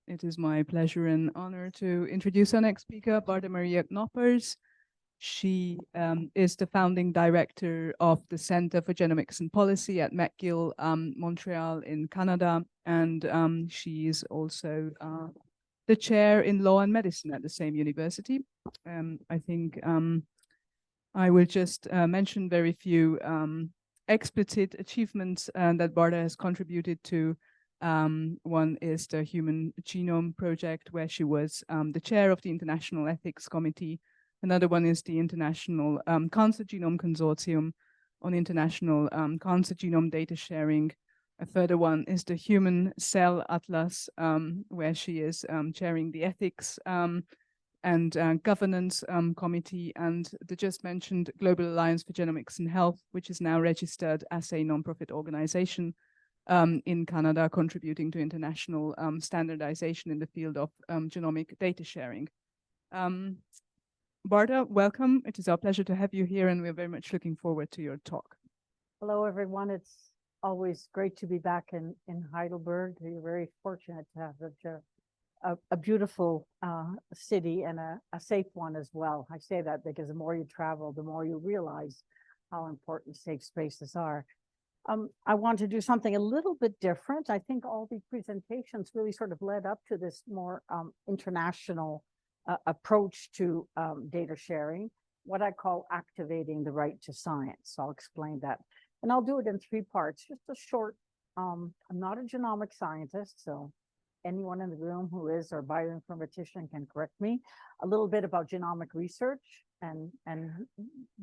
It is my pleasure and honor to introduce our next speaker, Bartha Maria Knoppers. She is the founding director of the Center for Genomics and Policy at McGill, Montreal in Canada. And she is also the chair in law and medicine at the same university. I think I will just mention very few explicit achievements that Bartha has contributed to. One is the Human Genome Project, where she was the chair of the International Ethics Committee. Another one is the International Cancer Genome Consortium on International Cancer Genome Data Sharing. A further one is the Human Cell Atlas, where she is chairing the Ethics and Governance Committee, and the just mentioned Global Alliance for Genomics and Health, which is now registered as a nonprofit organization in Canada, contributing to international standardization in the field of genomic data sharing. Bartha, welcome. It is our pleasure to have you here, and we're very much looking forward to your talk. Hello, everyone. It's always great to be back in Heidelberg. We're very fortunate to have such a beautiful city and a safe one as well. I say that because the more you travel, the more you realize how important safe spaces are. I want to do something a little bit different. I think all the presentations really sort of led up to this more international approach to data sharing, what I call activating the right to science. So I'll explain that. And I'll do it in 3 parts, just a short, I'm not a genomic scientist, so anyone in the room who is or bioinformatician can correct me. A little bit about genomic research and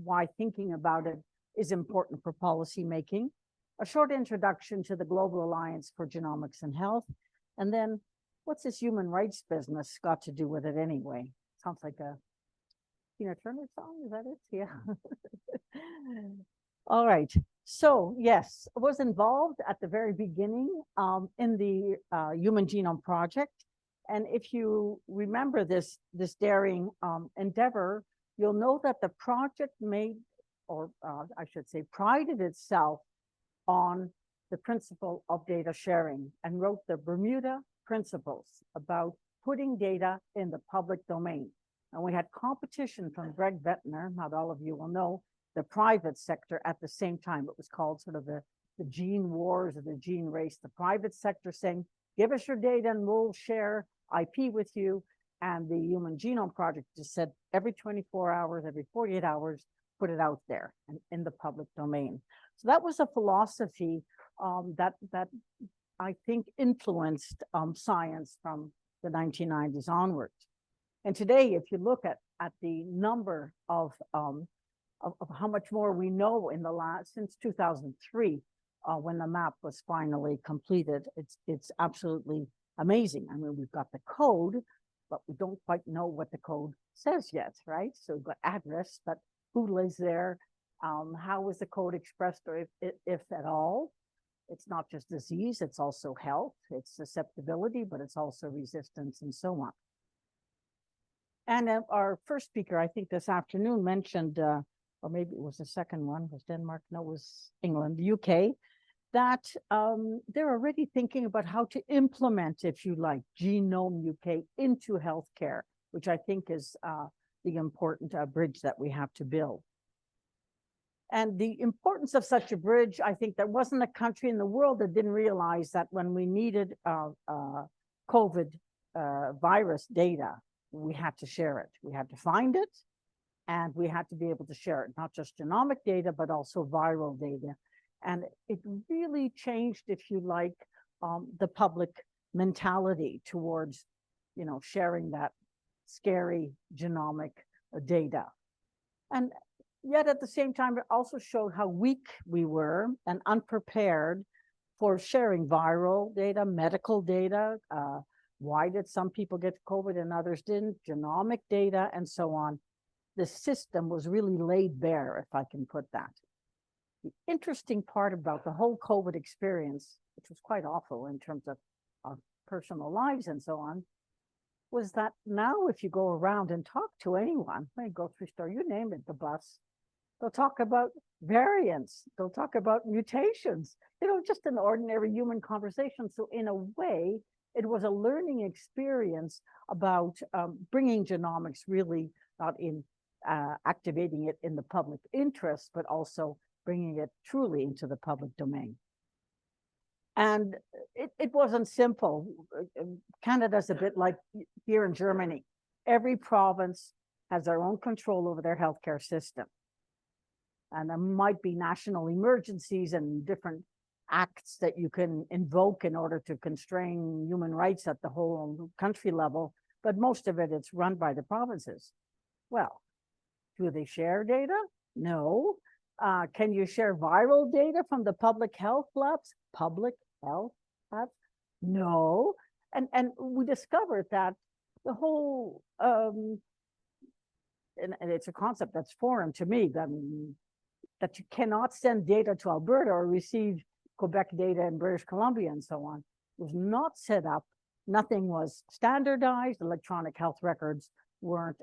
why thinking about it is important for policy making. A short introduction to the Global Alliance for Genomics and Health. And then what's this human rights business got to do with it anyway? Sounds like a Tina Turner song, is that it? Yeah. All right. So yes, I was involved at the very beginning in the Human Genome Project. And if you remember this daring endeavor, you'll know that the project made, or I should say, prided itself on the principle of data sharing and wrote the Bermuda Principles about putting data in the public domain. And we had competition from Greg Vettner, not all of you will know, the private sector at the same time. It was called sort of the gene wars or the gene race. The private sector saying, give us your data and we'll share IP with you. And the Human Genome Project just said every 24 hours, every 48 hours, put it out there and in the public domain. So that was a philosophy that I think influenced science from the 1990s onwards. And today, if you look at the number of how much more we know in the last, since 2003, when the map was finally completed, it's absolutely amazing. I mean, we've got the code, but we don't quite know what the code says yet, right? So we've got address, but who lives there? How is the code expressed, or if at all? It's not just disease, it's also health, it's susceptibility, but it's also resistance and so on. And our first speaker, I think this afternoon, mentioned, or maybe it was the second one, was Denmark? No, it was England, the UK, that they're already thinking about how to implement, if you like, Genome UK into healthcare, which I think is the important bridge that we have to build. And the importance of such a bridge, I think there wasn't a country in the world that didn't realize that when we needed COVID virus data, we had to share it. We had to find it, and we had to be able to share it, not just genomic data, but also viral data. And it really changed, if you like, the public mentality towards, sharing that scary genomic data. And yet at the same time, it also showed how weak we were and unprepared for sharing viral data, medical data. Why did some people get COVID and others didn't? Genomic data and so on. The system was really laid bare, if I can put that. The interesting part about the whole COVID experience, which was quite awful in terms of our personal lives and so on, was that now if you go around and talk to anyone, grocery store, you name it, the bus, they'll talk about variants, they'll talk about mutations, just an ordinary human conversation. So in a way, it was a learning experience about bringing genomics really not in activating it in the public interest, but also bringing it truly into the public domain. And it wasn't simple. Canada's a bit like here in Germany. Every province has their own control over their healthcare system. And there might be national emergencies and different acts that you can invoke in order to constrain human rights at the whole country level, but most of it, it's run by the provinces. Well, do they share data? No. Can you share viral data from the public health labs? Public health labs? No. And we discovered that the whole, and it's a concept that's foreign to me, that you cannot send data to Alberta or receive Quebec data in British Columbia and so on. It was not set up. Nothing was standardized. Electronic health records weren't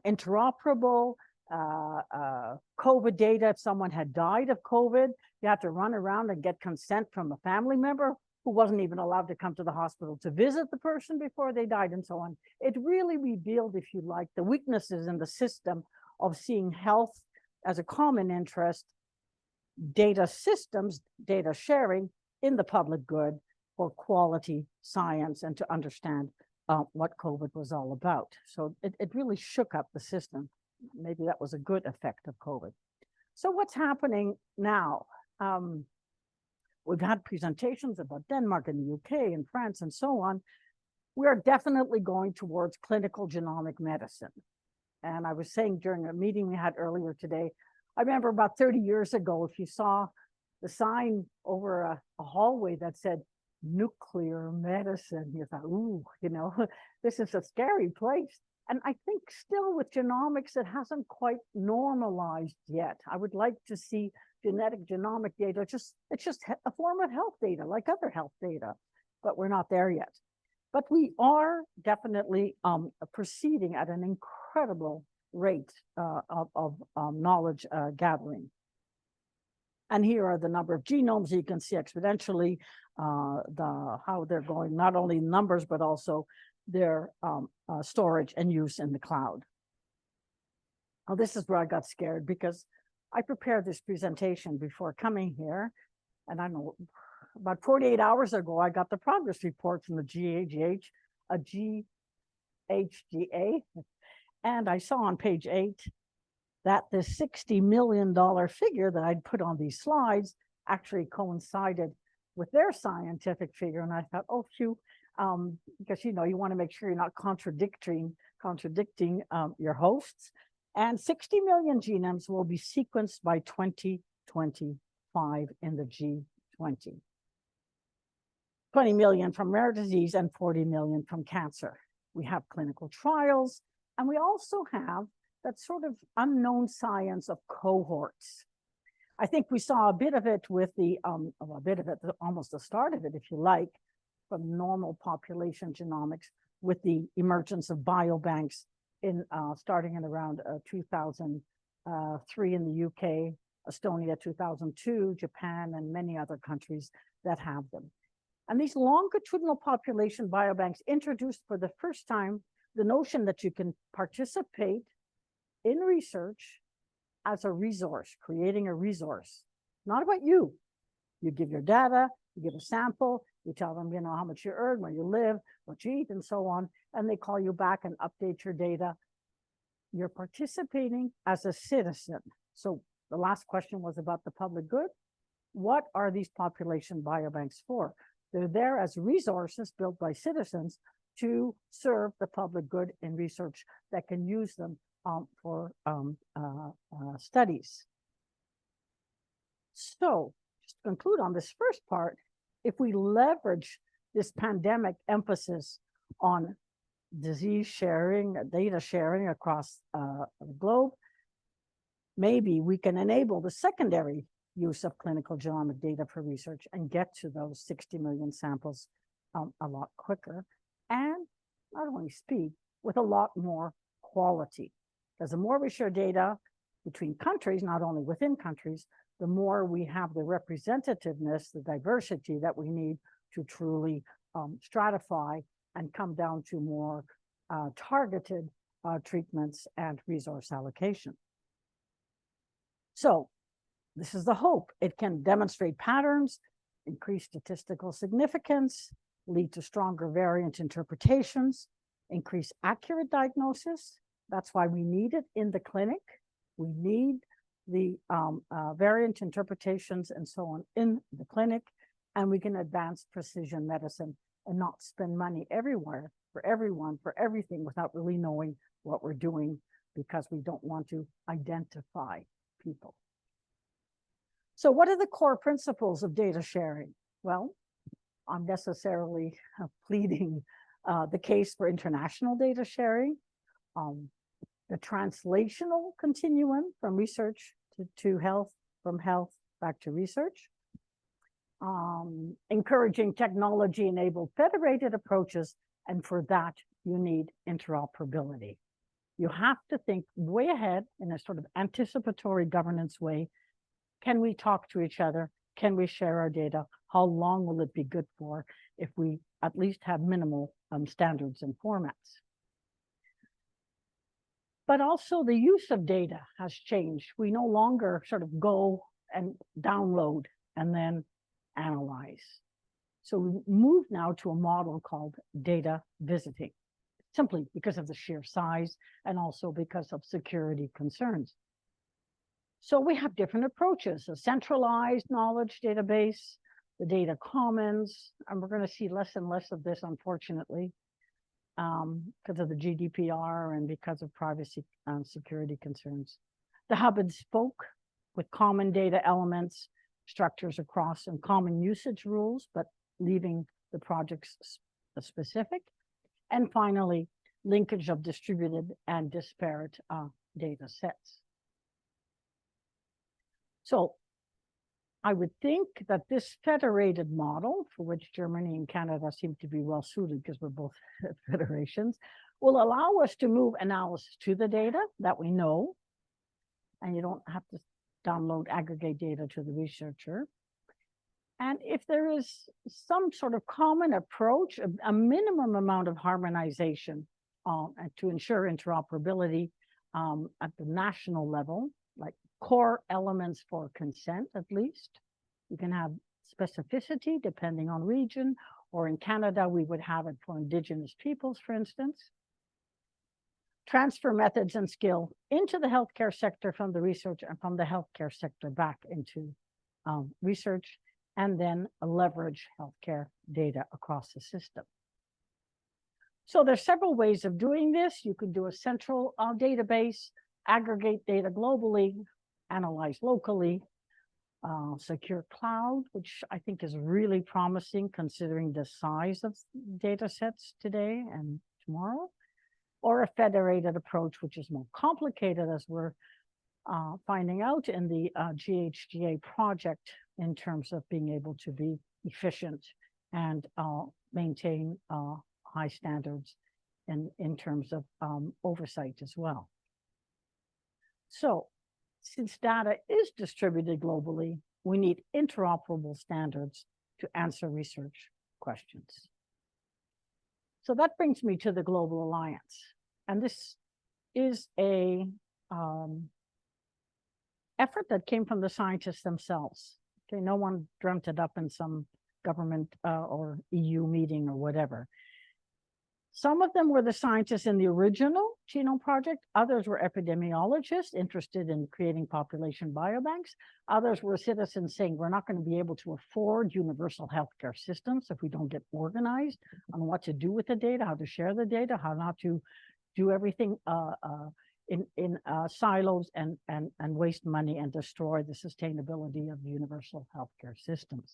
interoperable. COVID data, if someone had died of COVID, you had to run around and get consent from a family member who wasn't even allowed to come to the hospital to visit the person before they died and so on. It really revealed, if you like, the weaknesses in the system of seeing health as a common interest, data systems, data sharing in the public good for quality science and to understand what COVID was all about. So it really shook up the system. Maybe that was a good effect of COVID. So what's happening now? We've had presentations about Denmark and the UK and France and so on. We are definitely going towards clinical genomic medicine. And I was saying during a meeting we had earlier today, I remember about 30 years ago, if you saw the sign over a hallway that said nuclear medicine, you thought, ooh, you know, this is a scary place. And I think still with genomics, it hasn't quite normalized yet. I would like to see genetic genomic data, it's just a form of health data, like other health data, but we're not there yet. But we are definitely proceeding at an incredible rate of knowledge gathering. And here are the number of genomes. You can see exponentially how they're going, not only numbers, but also their storage and use in the cloud. Now, this is where I got scared because I prepared this presentation before coming here. And I know about 48 hours ago, I got the progress report from the GHGA. And I saw on page 8 that the $60 million figure that I'd put on these slides actually coincided with their scientific figure. And I thought, oh, phew, because, you know, you want to make sure you're not contradicting your hosts. And 60 million genomes will be sequenced by 2025 in the G20. 20 million from rare disease and 40 million from cancer. We have clinical trials, and we also have that sort of unknown science of cohorts. I think we saw a bit of it with the, almost the start of it, if you like, from normal population genomics with the emergence of biobanks in starting in around 2003 in the UK, Estonia 2002, Japan, and many other countries that have them. And these longitudinal population biobanks introduced for the first time the notion that you can participate in research as a resource, creating a resource. Not about you. You give your data, you give a sample, you tell them, you know, how much you earn, where you live, what you eat, and so on, and they call you back and update your data. You're participating as a citizen. So the last question was about the public good. What are these population biobanks for? They're there as resources built by citizens to serve the public good in research that can use them for studies. So, just to conclude on this first part, if we leverage this pandemic emphasis on disease sharing, data sharing across the globe, maybe we can enable the secondary use of clinical genomic data for research and get to those 60 million samples a lot quicker, and not only speed, with a lot more quality. Because the more we share data between countries, not only within countries, the more we have the representativeness, the diversity that we need to truly stratify and come down to more targeted treatments and resource allocation. So this is the hope. It can demonstrate patterns, increase statistical significance, lead to stronger variant interpretations, increase accurate diagnosis. That's why we need it in the clinic. We need the variant interpretations and so on in the clinic, and we can advance precision medicine and not spend money everywhere for everyone, for everything without really knowing what we're doing because we don't want to identify people. So what are the core principles of data sharing? Well, I'm necessarily pleading the case for international data sharing, the translational continuum from research to health, from health back to research, encouraging technology-enabled federated approaches, and for that, you need interoperability. You have to think way ahead in a sort of anticipatory governance way. Can we talk to each other? Can we share our data? How long will it be good for if we at least have minimal standards and formats? But also the use of data has changed. We no longer sort of go and download and then analyze. So we move now to a model called data visiting, simply because of the sheer size and also because of security concerns. So we have different approaches, a centralized knowledge database, the data commons, and we're going to see less and less of this, unfortunately, because of the GDPR and because of privacy and security concerns. The hub and spoke with common data elements, structures across and common usage rules, but leaving the projects specific. And finally, linkage of distributed and disparate data sets. So I would think that this federated model, for which Germany and Canada seem to be well suited because we're both federations, will allow us to move analysis to the data that we know, and you don't have to download aggregate data to the researcher. And if there is some sort of common approach, a minimum amount of harmonization to ensure interoperability at the national level, like core elements for consent, at least. You can have specificity depending on region, or in Canada, we would have it for Indigenous peoples, for instance. Transfer methods and skill into the healthcare sector from the research and from the healthcare sector back into research, and then leverage healthcare data across the system. So there's several ways of doing this. You can do a central database, aggregate data globally, analyze locally, secure cloud, which I think is really promising considering the size of data sets today and tomorrow, or a federated approach, which is more complicated as we're finding out in the GHGA project in terms of being able to be efficient and maintain high standards in terms of oversight as well. So since data is distributed globally, we need interoperable standards to answer research questions. So that brings me to the Global Alliance. And this is a effort that came from the scientists themselves. Okay, no one dreamt it up in some government or EU meeting or whatever. Some of them were the scientists in the original Genome Project. Others were epidemiologists interested in creating population biobanks. Others were citizens saying, we're not going to be able to afford universal healthcare systems if we don't get organized on what to do with the data, how to share the data, how not to do everything in silos and waste money and destroy the sustainability of universal healthcare systems.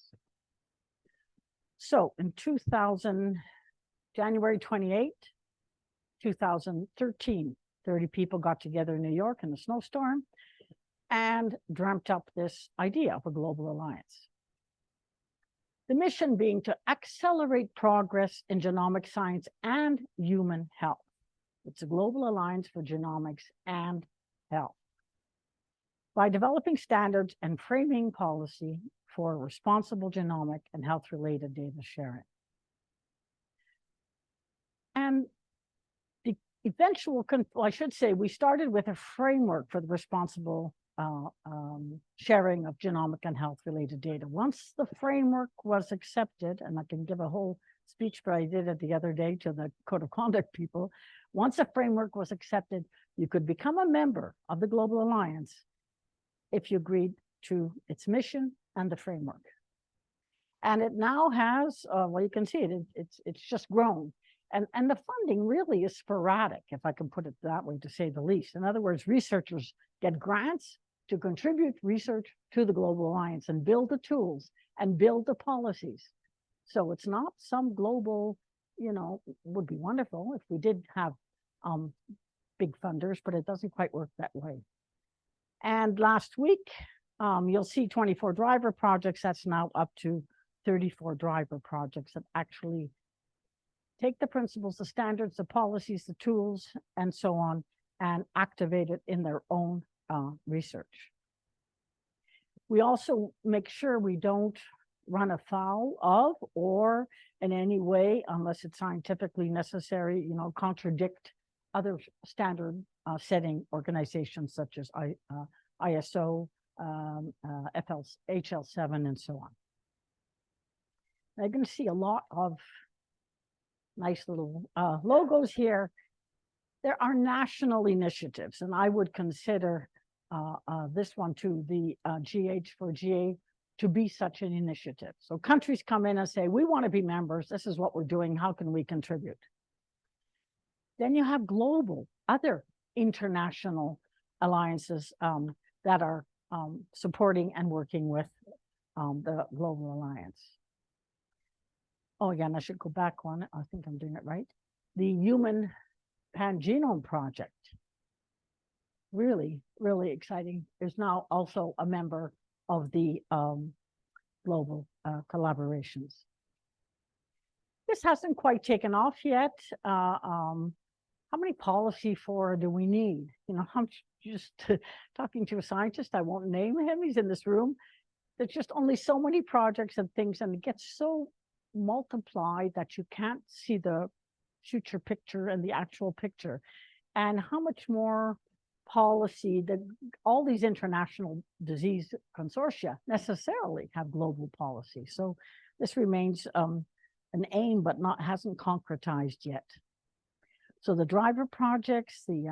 So in January 28, 2013, 30 people got together in New York in a snowstorm and dreamt up this idea of a global alliance. The mission being to accelerate progress in genomic science and human health. It's a global alliance for genomics and health. By developing standards and framing policy for responsible genomic and health-related data sharing. And the eventual, well, I should say, we started with a framework for the responsible sharing of genomic and health-related data. Once the framework was accepted, and I can give a whole speech, but I did it the other day to the Code of Conduct people. Once a framework was accepted, you could become a member of the Global Alliance if you agreed to its mission and the framework. And it now has, well, you can see it, it's just grown. And the funding really is sporadic, if I can put it that way, to say the least. In other words, researchers get grants to contribute research to the Global Alliance and build the tools and build the policies. So it's not some global, you know, would be wonderful if we did have big funders, but it doesn't quite work that way. And last week, you'll see 24 driver projects. That's now up to 34 driver projects that actually take the principles, the standards, the policies, the tools, and so on, and activate it in their own research. We also make sure we don't run afoul of, or in any way, unless it's scientifically necessary, you know, contradict other standard setting organizations such as ISO, HL7, and so on. Now, you're going to see a lot of nice little logos here. There are national initiatives, and I would consider this one too, the GHGA, to be such an initiative. So countries come in and say, we want to be members. This is what we're doing. How can we contribute? Then you have global, other international alliances that are supporting and working with the Global Alliance. Oh, again, I should go back one. I think I'm doing it right. The Human Pangenome Project. Really, really exciting. Is now also a member of the global collaborations. This hasn't quite taken off yet. How many policy for do we need? You know, I'm just talking to a scientist, I won't name him, he's in this room. There's just only so many projects and things, and it gets so multiplied that you can't see the future picture and the actual picture. And how much more policy that all these international disease consortia necessarily have global policy. So this remains an aim, but hasn't concretized yet. So the driver projects, the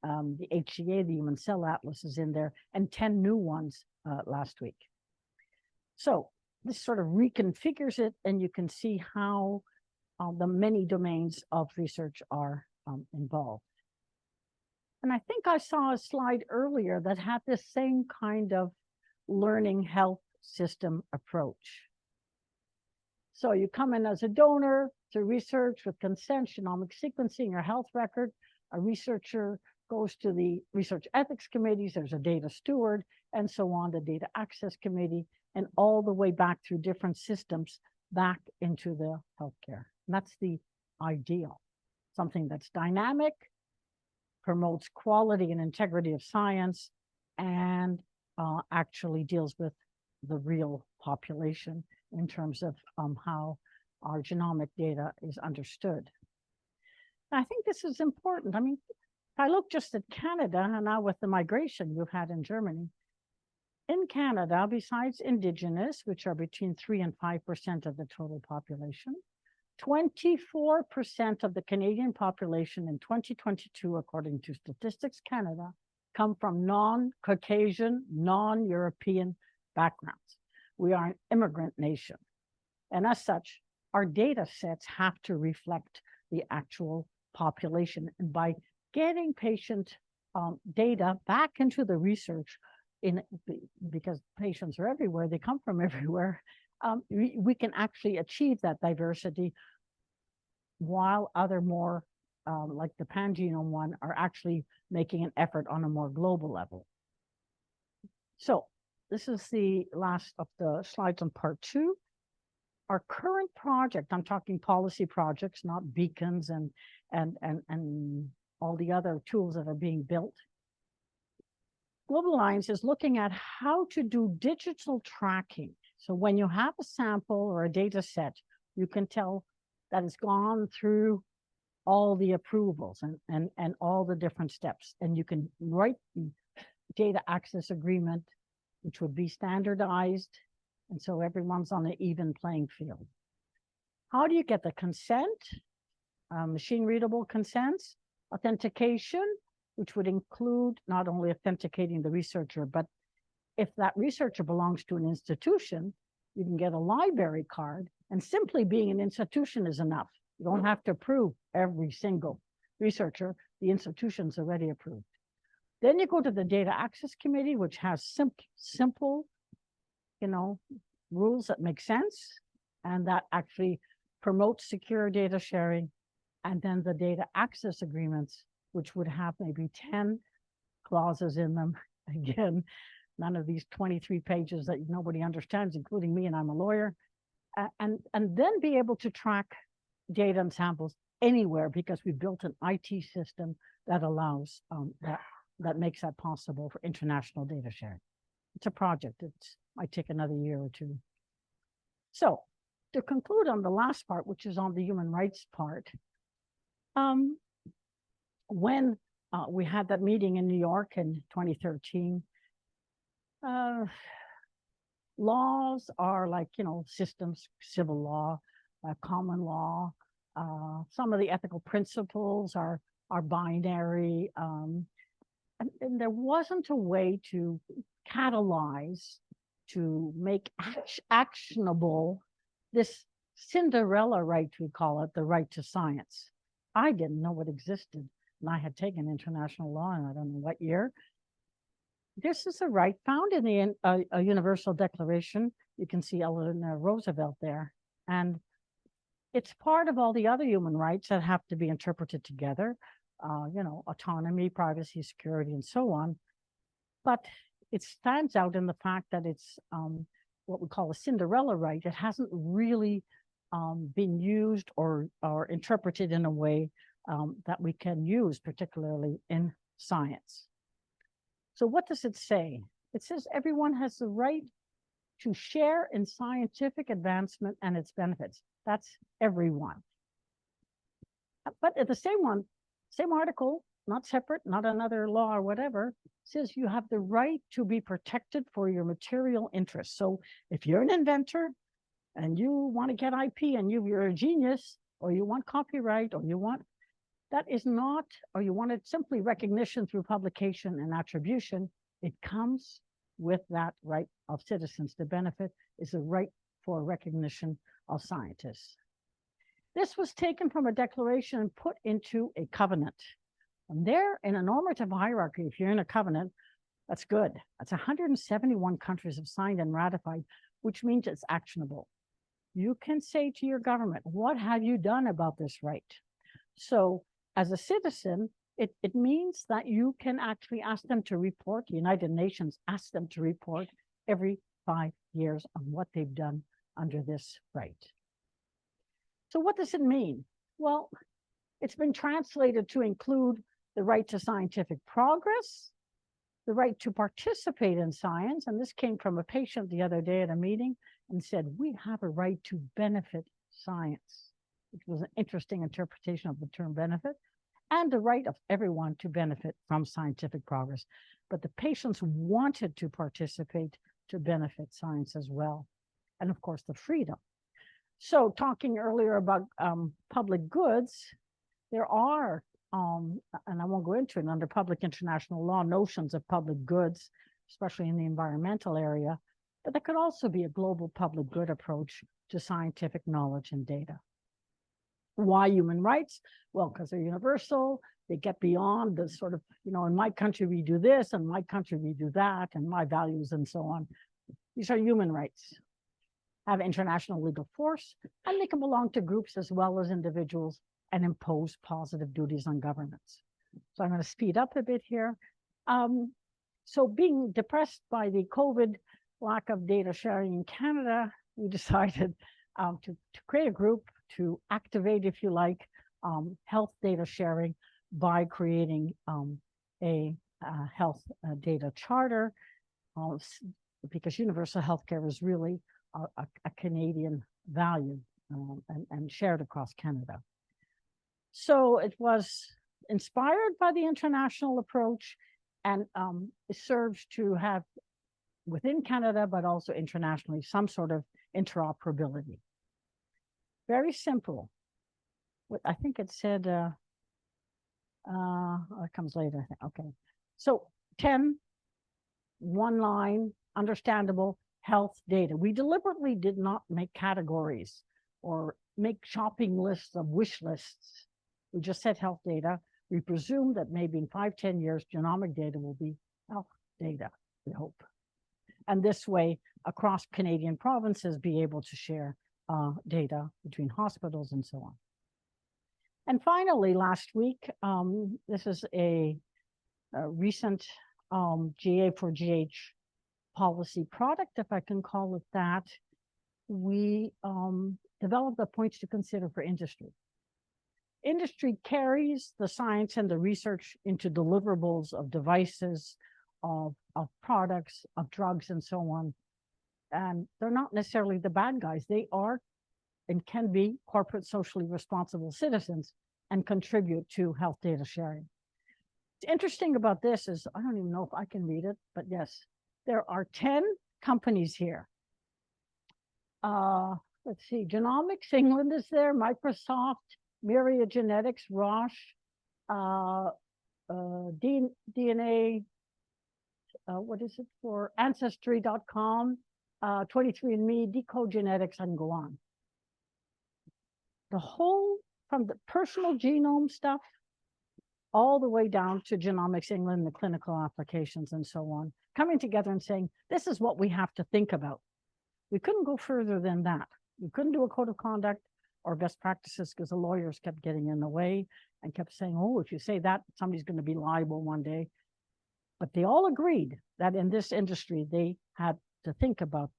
HGA, the Human Cell Atlas is in there, and 10 new ones last week. So this sort of reconfigures it, and you can see how the many domains of research are involved. And I think I saw a slide earlier that had this same kind of learning health system approach. So you come in as a donor to research with consent, genomic sequencing, your health record. A researcher goes to the research ethics committees, there's a data steward, and so on, the data access committee, and all the way back through different systems back into the healthcare. And that's the ideal. Something that's dynamic, promotes quality and integrity of science, and actually deals with the real population in terms of how our genomic data is understood. And I think this is important. I mean, if I look just at Canada, and now with the migration you've had in Germany, in Canada, besides Indigenous, which are between 3 and 5% of the total population, 24% of the Canadian population in 2022, according to Statistics Canada, come from non-Caucasian, non-European backgrounds. We are an immigrant nation. And as such, our data sets have to reflect the actual population. And by getting patient data back into the research, because patients are everywhere, they come from everywhere, we can actually achieve that diversity, while other more, like the pangenome one, are actually making an effort on a more global level. So this is the last of the slides on part 2. Our current project, I'm talking policy projects, not beacons and all the other tools that are being built. Global Alliance is looking at how to do digital tracking. So when you have a sample or a data set, you can tell that it's gone through all the approvals and all the different steps. And you can write the data access agreement, which would be standardized. And so everyone's on an even playing field. How do you get the consent? Machine readable consents, authentication, which would include not only authenticating the researcher, but if that researcher belongs to an institution, you can get a library card, and simply being an institution is enough. You don't have to approve every single researcher. The institution's already approved. Then you go to the data access committee, which has simple, rules that make sense and that actually promotes secure data sharing. And then the data access agreements, which would have maybe 10 clauses in them. Again, none of these 23 pages that nobody understands, including me, and I'm a lawyer. And then be able to track data and samples anywhere, because we built an IT system that allows that makes that possible for international data sharing. It's a project. It might take another year or two. So to conclude on the last part, which is on the human rights part, when we had that meeting in New York in 2013, laws are like, systems, civil law, common law. Some of the ethical principles are binary. And there wasn't a way to catalyze, to make actionable this Cinderella right, we call it, the right to science. I didn't know it existed, and I had taken international law in I don't know what year. This is a right found in the Universal Declaration. You can see Eleanor Roosevelt there. And it's part of all the other human rights that have to be interpreted together, autonomy, privacy, security, and so on. But it stands out in the fact that it's what we call a Cinderella right. It hasn't really been used or interpreted in a way that we can use, particularly in science. So what does it say? It says everyone has the right to share in scientific advancement and its benefits. That's everyone. But at the same article, not separate, not another law or whatever, says you have the right to be protected for your material interests. So if you're an inventor and you want to get IP and you're a genius, or you want copyright, or you want, that is not, or you want it simply recognition through publication and attribution, it comes with that right of citizens to benefit, is a right for recognition of scientists. This was taken from a declaration and put into a covenant. And there, in a normative hierarchy, if you're in a covenant, that's good. That's 171 countries have signed and ratified, which means it's actionable. You can say to your government, what have you done about this right? So as a citizen, it means that you can actually ask them to report, the United Nations asks them to report every 5 years on what they've done under this right. So what does it mean? Well, it's been translated to include the right to scientific progress, the right to participate in science. And this came from a patient the other day at a meeting and said, we have a right to benefit science, which was an interesting interpretation of the term benefit, and the right of everyone to benefit from scientific progress. But the patients wanted to participate to benefit science as well. And of course, the freedom. So talking earlier about public goods, there are, and I won't go into it, under public international law, notions of public goods, especially in the environmental area, but there could also be a global public good approach to scientific knowledge and data. Why human rights? Well, because they're universal. They get beyond the sort of, in my country we do this, and my country we do that, and my values and so on. These are human rights, have international legal force, and they can belong to groups as well as individuals and impose positive duties on governments. So I'm going to speed up a bit here. So being depressed by the COVID lack of data sharing in Canada, we decided to create a group to activate, if you like, health data sharing by creating a health data charter, because universal healthcare is really a Canadian value and shared across Canada. So it was inspired by the international approach, and it serves to have within Canada, but also internationally, some sort of interoperability. Very simple. I think it said, it comes later. Okay. So 10, one line, understandable health data. We deliberately did not make categories or make shopping lists of wish lists. We just said health data. We presume that maybe in 5-10 years, genomic data will be health data, we hope. And this way, across Canadian provinces, be able to share data between hospitals and so on. And finally, last week, this is a recent GA4GH policy product, if I can call it that. We developed the points to consider for industry. Industry carries the science and the research into deliverables of devices, of products, of drugs, and so on. And they're not necessarily the bad guys. They are and can be corporate socially responsible citizens and contribute to health data sharing. What's interesting about this is, I don't even know if I can read it, but yes, there are 10 companies here. Let's see, Genomics England is there, Microsoft, Myriad Genetics, Roche, DNA, what is it for, Ancestry.com, 23andMe, Decode Genetics, and go on. The whole, from the personal genome stuff, all the way down to Genomics England, the clinical applications and so on, coming together and saying, this is what we have to think about. We couldn't go further than that. We couldn't do a code of conduct or best practices because the lawyers kept getting in the way and kept saying, oh, if you say that, somebody's going to be liable one day. But they all agreed that in this industry, they had to think about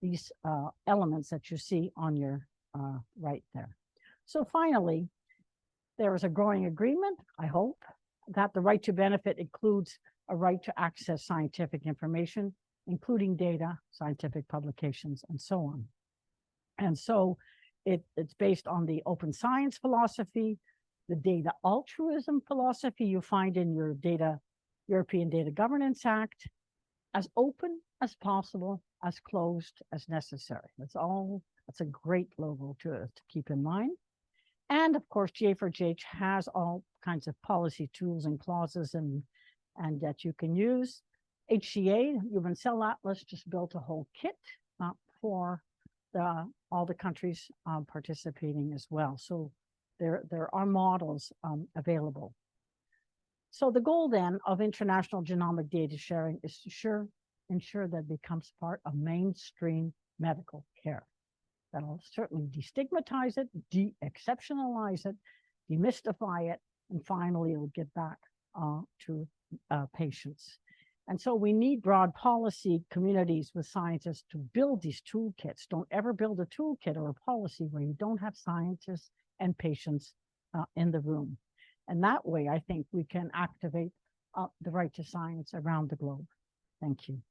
these elements that you see on your right there. So finally, there is a growing agreement, I hope, that the right to benefit includes a right to access scientific information, including data, scientific publications, and so on. And so it's based on the open science philosophy, the data altruism philosophy you find in your European Data Governance Act, as open as possible, as closed as necessary. That's a great logo to keep in mind. And of course, GA4GH has all kinds of policy tools and clauses and that you can use. HGA, Human Cell Atlas, just built a whole kit for all the countries participating as well. So there are models available. So the goal then of international genomic data sharing is to ensure that it becomes part of mainstream medical care. That'll certainly destigmatize it, de-exceptionalize it, demystify it, and finally it'll get back to patients. And so we need broad policy communities with scientists to build these toolkits. Don't ever build a toolkit or a policy where you don't have scientists and patients in the room. And that way, I think we can activate the right to science around the globe. Thank you.